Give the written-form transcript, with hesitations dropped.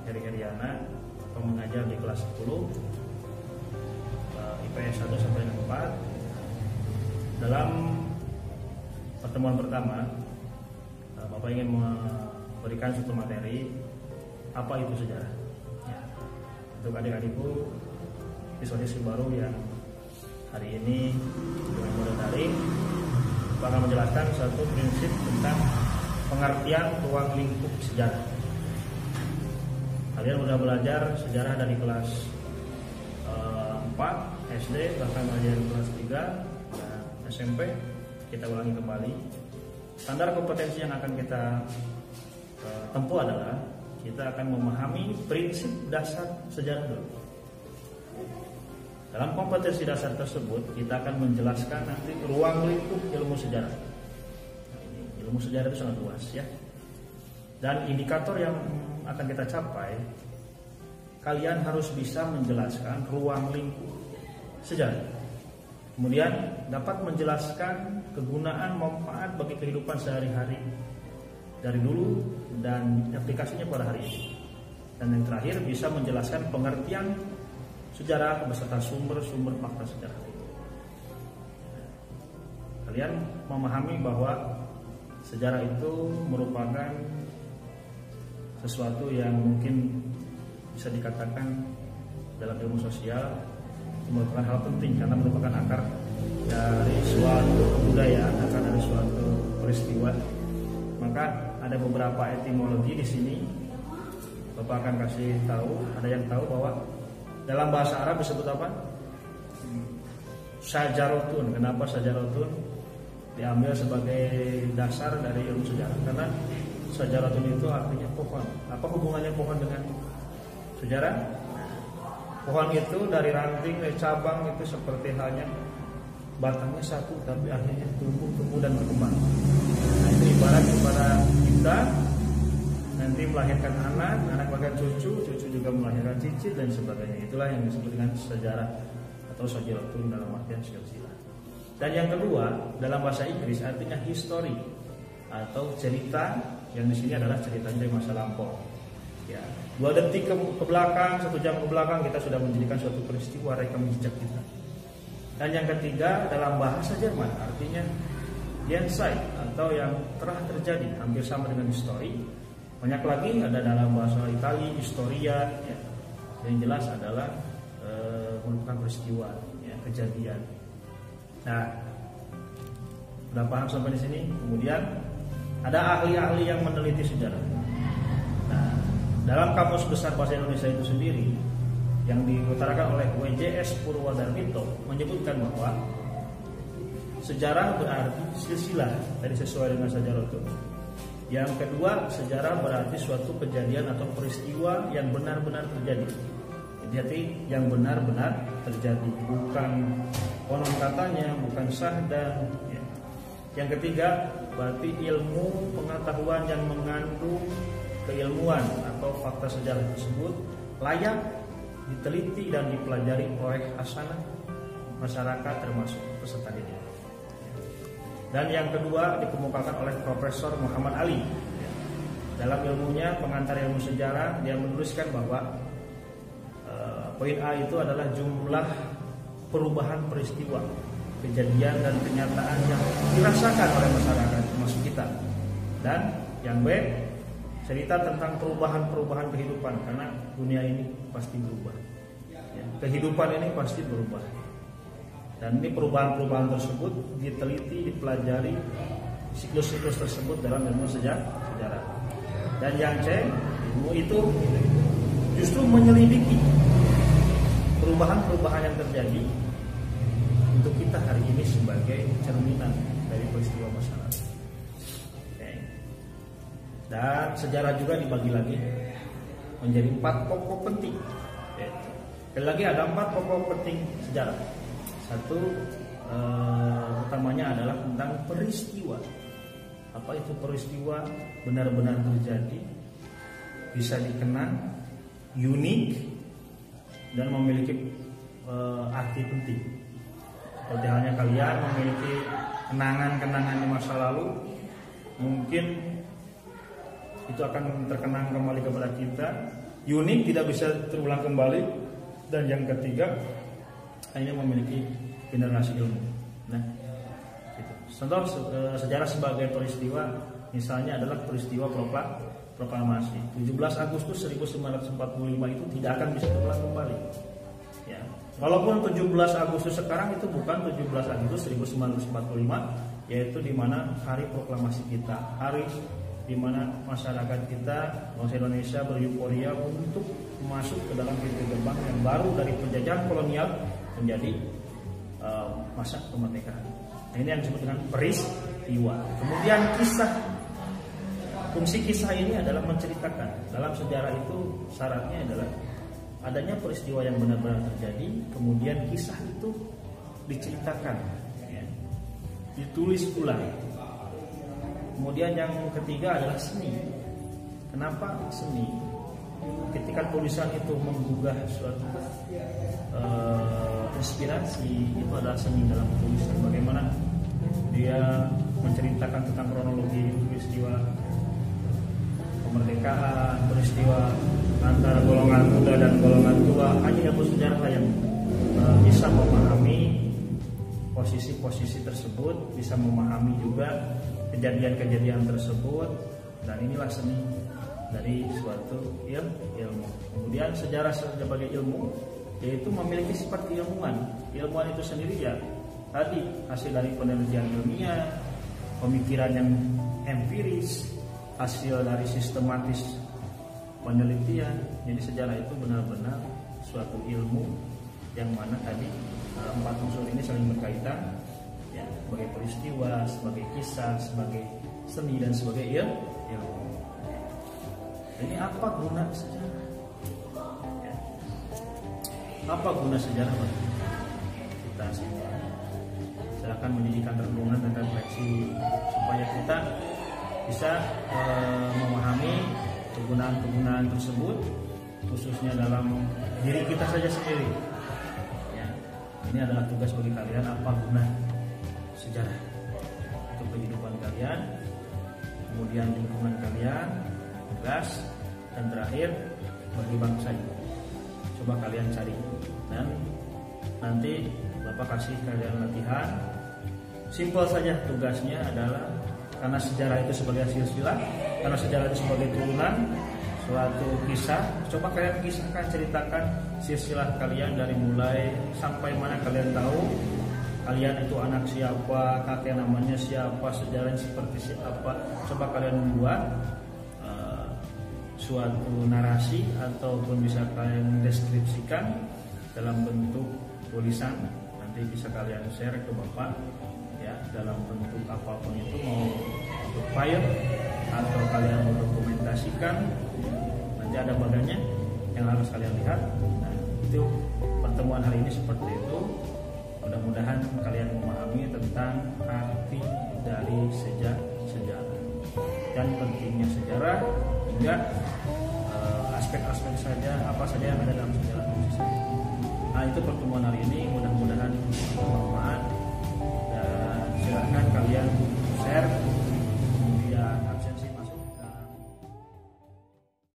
Heri Heriana atau mengajar di kelas 10 IPS 1 sampai 4. Dalam pertemuan pertama, Bapak ingin memberikan suatu materi apa itu sejarah. Ya. Untuk adik-adikku siswa-siswi baru yang hari ini dengan model daring, Bapak akan menjelaskan suatu prinsip tentang pengertian ruang lingkup sejarah. Kalian sudah belajar sejarah dari kelas 4 SD, bahkan belajar kelas 3 dan SMP. Kita ulangi kembali. Standar kompetensi yang akan kita tempuh adalah kita akan memahami prinsip dasar sejarah dulu. Dalam kompetensi dasar tersebut kita akan menjelaskan nanti ruang lingkup ilmu sejarah. Ilmu sejarah itu sangat luas ya. Dan indikator yang akan kita capai, kalian harus bisa menjelaskan ruang lingkup sejarah. Kemudian dapat menjelaskan kegunaan manfaat bagi kehidupan sehari-hari dari dulu dan aplikasinya pada hari ini. Dan yang terakhir bisa menjelaskan pengertian sejarah beserta sumber-sumber fakta sejarah. Kalian memahami bahwa sejarah itu merupakan sesuatu yang mungkin bisa dikatakan dalam ilmu sosial merupakan hal penting karena merupakan akar dari suatu kebudayaan, akar dari suatu peristiwa. Maka ada beberapa etimologi di sini. Bapak akan kasih tahu, ada yang tahu bahwa dalam bahasa Arab disebut apa? Syajaratun. Kenapa syajaratun diambil sebagai dasar dari ilmu sejarah? Karena syajaratun itu artinya pohon. Apa hubungannya pohon dengan sejarah? Pohon itu dari ranting, dari cabang itu seperti halnya batangnya satu, tapi akhirnya tumbuh dan berkembang. Nah, itu ibarat kepada kita nanti melahirkan anak melahirkan cucu juga melahirkan cicit dan sebagainya. Itulah yang disebut dengan sejarah atau syajaratun dalam artian silsilah. Dan yang kedua dalam bahasa Inggris artinya history atau cerita, yang di sini adalah cerita dari masa lampau. Ya, 2 detik ke belakang, 1 jam ke belakang kita sudah menjadikan suatu peristiwa rekam jejak kita. Dan yang ketiga dalam bahasa Jerman artinya Jenseits atau yang telah terjadi, hampir sama dengan history. Banyak lagi ada dalam bahasa Italia historia, ya. Yang jelas adalah merupakan peristiwa, ya, kejadian. Nah, sudah paham sampai di sini? Kemudian ada ahli-ahli yang meneliti sejarah. Nah, dalam Kamus Besar Bahasa Indonesia itu sendiri yang diutarakan oleh WJS Purwadarmito menyebutkan bahwa sejarah berarti silsilah, dari sesuai dengan syajaratun. Yang kedua, sejarah berarti suatu kejadian atau peristiwa yang benar-benar terjadi. Jadi yang benar-benar terjadi, bukan konon katanya, bukan syahdan. Ya. Yang ketiga, berarti ilmu pengetahuan yang mengandung keilmuan atau fakta sejarah tersebut layak diteliti dan dipelajari oleh hasanah masyarakat termasuk peserta didik. Dan yang kedua dikemukakan oleh Profesor Muhammad Ali. Dalam ilmunya pengantar ilmu sejarah, dia menuliskan bahwa poin A itu adalah jumlah perubahan peristiwa, kejadian dan kenyataan yang dirasakan oleh masyarakat termasuk kita. Dan yang B, cerita tentang perubahan-perubahan kehidupan, karena dunia ini pasti berubah. Ya, kehidupan ini pasti berubah. Dan ini perubahan-perubahan tersebut diteliti, dipelajari siklus-siklus tersebut dalam ilmu sejarah. Dan yang C, ilmu itu justru menyelidiki perubahan-perubahan yang terjadi untuk kita hari ini sebagai cerminan dari peristiwa masa lalu. Dan sejarah juga dibagi lagi menjadi 4 pokok penting. Sekali lagi ada 4 pokok penting sejarah. Satu utamanya adalah tentang peristiwa. Apa itu peristiwa? Benar-benar terjadi, bisa dikenang, unik, dan memiliki arti penting. Seperti halnya kalian memiliki kenangan-kenangan di masa lalu, mungkin itu akan terkenang kembali kepada kita unik, tidak bisa terulang kembali, dan yang ketiga hanya memiliki generasi ilmu. Nah, gitu. Contoh sejarah sebagai peristiwa misalnya adalah peristiwa proklamasi 17 Agustus 1945 itu tidak akan bisa terulang kembali. Ya. Walaupun 17 Agustus sekarang itu bukan 17 Agustus 1945, yaitu di mana hari proklamasi kita, hari di mana masyarakat kita, bangsa Indonesia beryuforia untuk masuk ke dalam pintu gerbang yang baru dari penjajahan kolonial menjadi masa kemerdekaan. Nah, ini yang disebut dengan peristiwa. Kemudian kisah, fungsi kisah ini adalah menceritakan. Dalam sejarah itu syaratnya adalah adanya peristiwa yang benar-benar terjadi, kemudian kisah itu diceritakan, ya, ditulis ulang. Kemudian yang ketiga adalah seni. Kenapa seni? Ketika tulisan itu menggugah suatu inspirasi, itu adalah seni dalam tulisan. Bagaimana dia menceritakan tentang kronologi peristiwa kemerdekaan, peristiwa antara golongan muda dan golongan tua. Hanya ilmu sejarah yang bisa memahami posisi-posisi tersebut, bisa memahami juga kejadian-kejadian tersebut, dan inilah seni dari suatu ilmu. Kemudian sejarah sebagai ilmu, yaitu memiliki sifat keilmuan. Ilmuwan itu sendiri ya tadi hasil dari penelitian ilmiah, pemikiran yang empiris, hasil dari sistematis penelitian. Jadi sejarah itu benar-benar suatu ilmu yang mana tadi empat unsur ini saling berkaitan, ya, sebagai peristiwa, sebagai kisah, sebagai seni, dan sebagai ilmu. Ini apa guna sejarah? Ya. Apa guna sejarah bagi kita semua? Silakan menjadikan renungan dan refleksi supaya kita bisa memahami kegunaan-kegunaan tersebut, khususnya dalam diri kita saja sendiri. Ya. Ini adalah tugas bagi kalian, apa guna sejarah untuk kehidupan kalian, kemudian lingkungan kalian, tugas, dan terakhir bagi bangsa ini. Coba kalian cari, dan nanti Bapak kasih kalian latihan. Simpel saja tugasnya adalah, karena sejarah itu sebagai silsilah, karena sejarah itu sebagai turunan suatu kisah, coba kalian kisahkan, ceritakan silsilah kalian dari mulai sampai mana kalian tahu. Kalian itu anak siapa, kakek namanya siapa, sejarahnya seperti siapa. Coba kalian membuat suatu narasi, ataupun bisa kalian deskripsikan dalam bentuk tulisan. Nanti bisa kalian share ke Bapak, ya, dalam bentuk apapun itu, mau bentuk file atau kalian mau dokumentasikan. Nanti ada badannya yang harus kalian lihat. Nah, itu pertemuan hari ini seperti itu. Mudah-mudahan kalian memahami tentang arti dari sejarah dan pentingnya sejarah, hingga aspek-aspek saja, apa saja yang ada dalam sejarah itu. Nah, itu pertemuan hari ini, mudah-mudahan bermanfaat, dan silahkan kalian share